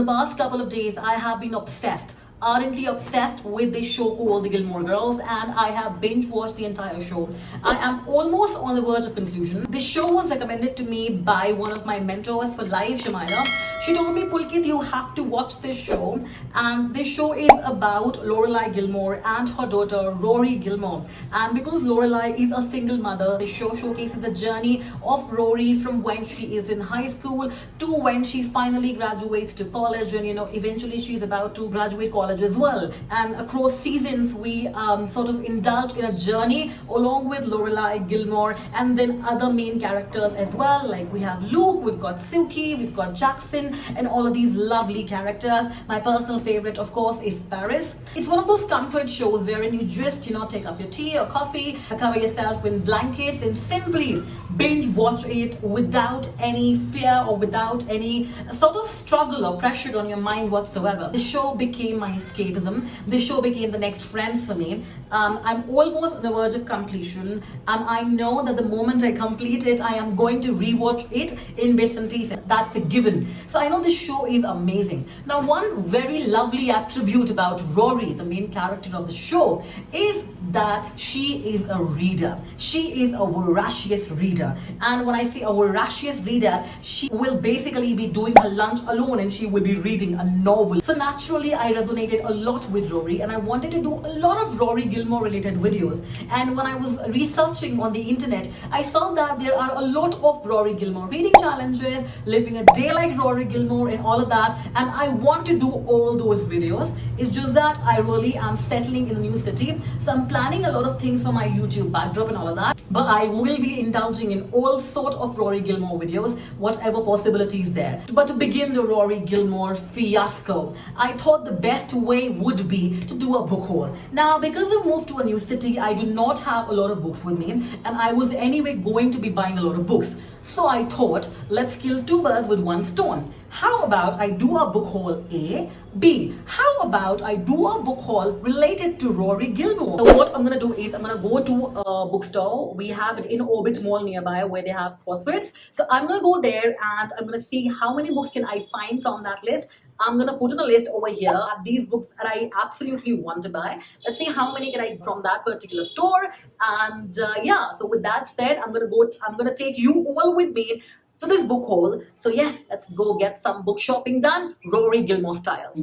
past couple of days, I have been ardently obsessed with this show called The Gilmore Girls, and I have binge watched the entire show. I am almost on the verge of conclusion. This show was recommended to me by one of my mentors for life, Shamaila. She told me, Pulkit, you have to watch this show. And this show is about Rory Gilmore and her daughter Rory Gilmore. And because Lorelai is a single mother, the show showcases the journey of Rory from when she is in high school to when she finally graduates to college, and eventually she's about to graduate college as well. And across seasons, we sort of indulge in a journey along with Lorelai Gilmore and then other main characters as well. Like we have Luke, we've got Suki, we've got Jackson, and all of these lovely characters. My personal favorite, of course, is Paris. It's one of those comfort shows wherein you just, take up your tea or coffee, cover yourself in blankets, and simply binge watch it without any fear or without any sort of struggle or pressure on your mind whatsoever. The show became my escapism. The show became the next Friends for me. I'm almost on the verge of completion, and I know that the moment I complete it, I am going to rewatch it in bits and pieces. That's a given. So I know this show is amazing. Now, one very lovely attribute about Rory, the main character of the show, is that she is a reader. She is a voracious reader. And when I say a voracious reader, she will basically be doing her lunch alone and she will be reading a novel. So naturally, I resonated a lot with Rory, and I wanted to do a lot of Rory Gilmore related videos. And when I was researching on the internet, I saw that there are a lot of Rory Gilmore reading challenges, living a day like Rory Gilmore and all of that. And I want to do all those videos. It's just that I really am settling in a new city. So I'm planning a lot of things for my YouTube backdrop and all of that. But I will be indulging in all sort of Rory Gilmore videos, whatever possibilities there. But to begin the Rory Gilmore fiasco, I thought the best way would be to do a book haul. Now, because I've moved to a new city, I do not have a lot of books with me, and I was anyway going to be buying a lot of books. So I thought, let's kill two birds with one stone. How about I do a book haul A, B? How about I do a book haul related to Rory Gilmore? So what I'm going to do is I'm going to go to a bookstore. We have it in Orbit Mall nearby where they have crosswords. So I'm going to go there and I'm going to see how many books can I find from that list. I'm going to put in a list over here. These books that I absolutely want to buy. Let's see how many can I from that particular store. And yeah, so with that said, I'm going to take you all with me to this book haul. So yes, let's go get some book shopping done, Rory Gilmore style.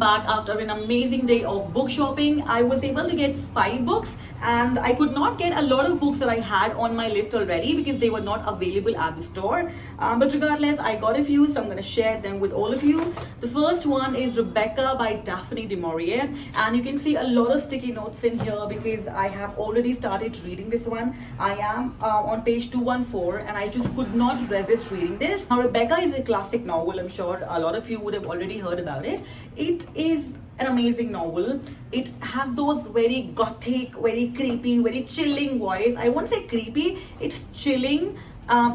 back after an amazing day of book shopping. I was able to get 5 books, and I could not get a lot of books that I had on my list already because they were not available at the store. But regardless, I got a few, so I'm going to share them with all of you. The first one is Rebecca by Daphne du Maurier, and you can see a lot of sticky notes in here because I have already started reading this one. I am on page 214, and I just could not resist reading this. Now, Rebecca is a classic novel. I'm sure a lot of you would have already heard about it. It is an amazing novel. It has those very gothic, very creepy, very chilling vibes. I won't say creepy, it's chilling.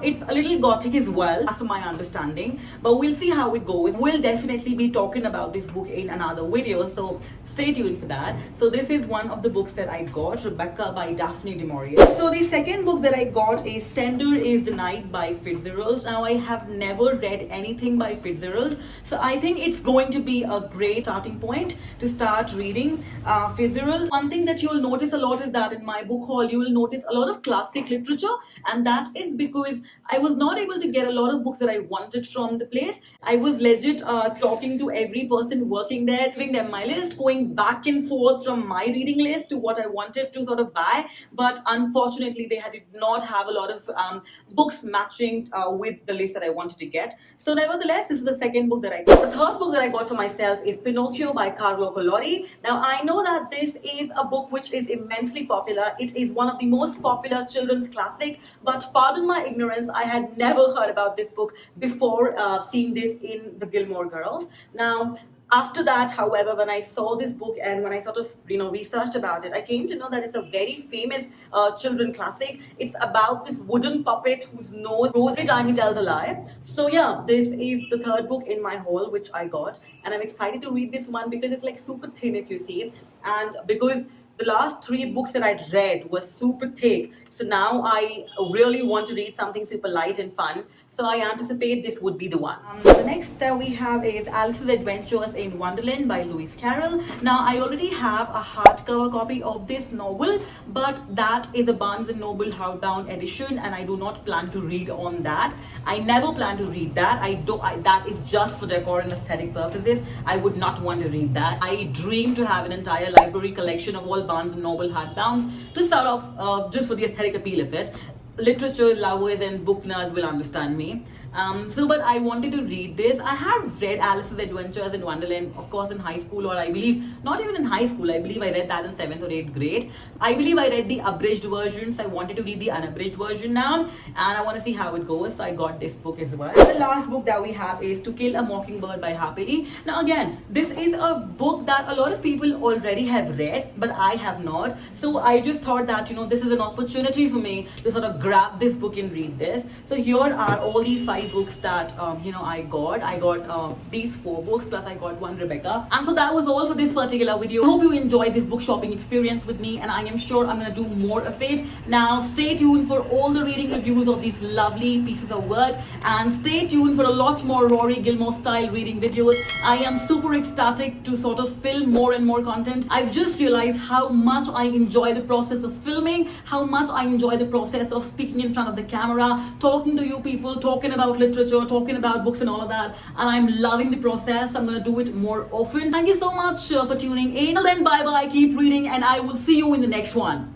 It's a little gothic as well, as to my understanding, but we'll see how it goes. We'll definitely be talking about this book in another video, so stay tuned for that. So this is one of the books that I got, Rebecca by Daphne du Maurier. So the second book that I got is Tender is the Night by Fitzgerald. Now, I have never read anything by Fitzgerald, so I think it's going to be a great starting point to start reading Fitzgerald. One thing that you'll notice a lot is that in my book haul, you will notice a lot of classic literature, and that is because I was not able to get a lot of books that I wanted from the place. I was legit talking to every person working there, giving them my list, going back and forth from my reading list to what I wanted to sort of buy. But unfortunately, they did not have a lot of books matching with the list that I wanted to get. So nevertheless, this is the second book that I got. The third book that I got for myself is Pinocchio by Carole. Now, I know that this is a book which is immensely popular. It is one of the most popular children's classic, but pardon my ignorance, I had never heard about this book before seeing this in the Gilmore Girls. Now, after that, however, when I saw this book and when I sort of researched about it, I came to know that it's a very famous children classic. It's about this wooden puppet whose nose grows every time he tells a lie. So yeah, this is the third book in my haul which I got, and I'm excited to read this one because it's like super thin, if you see, and because the last 3 books that I'd read were super thick. So now I really want to read something super light and fun. So I anticipate this would be the one. The next that we have is Alice's Adventures in Wonderland by Lewis Carroll. Now, I already have a hardcover copy of this novel, but that is a Barnes & Noble hardbound edition, and I do not plan to read on that. I never plan to read that. That is just for decor and aesthetic purposes. I would not want to read that. I dream to have an entire library collection of all Barnes & Noble hardbounds to start off just for the aesthetic appeal of it. Literature lovers and book nerds will understand me. But I wanted to read this. I have read Alice's Adventures in Wonderland, of course, in high school, or I believe, not even in high school, I believe I read that in 7th or 8th grade. I believe I read the abridged version, so I wanted to read the unabridged version now, and I want to see how it goes, so I got this book as well. The last book that we have is To Kill a Mockingbird by Harper Lee. Now again, this is a book that a lot of people already have read, but I have not. So I just thought that, this is an opportunity for me to sort of grab this book and read this. So here are all these 5 books that I got these 4 books, plus I got one Rebecca. And so that was all for this particular video. I hope you enjoyed this book shopping experience with me, and I am sure I'm going to do more of it. Now stay tuned for all the reading reviews of these lovely pieces of work, and stay tuned for a lot more Rory Gilmore style reading videos. I am super ecstatic to sort of film more and more content. I've just realized how much I enjoy the process of filming, how much I enjoy the process of speaking in front of the camera, talking to you people, talking about literature, talking about books and all of that, and I'm loving the process. I'm going to do it more often. Thank you so much for tuning in. Till then, bye bye, keep reading, and I will see you in the next one.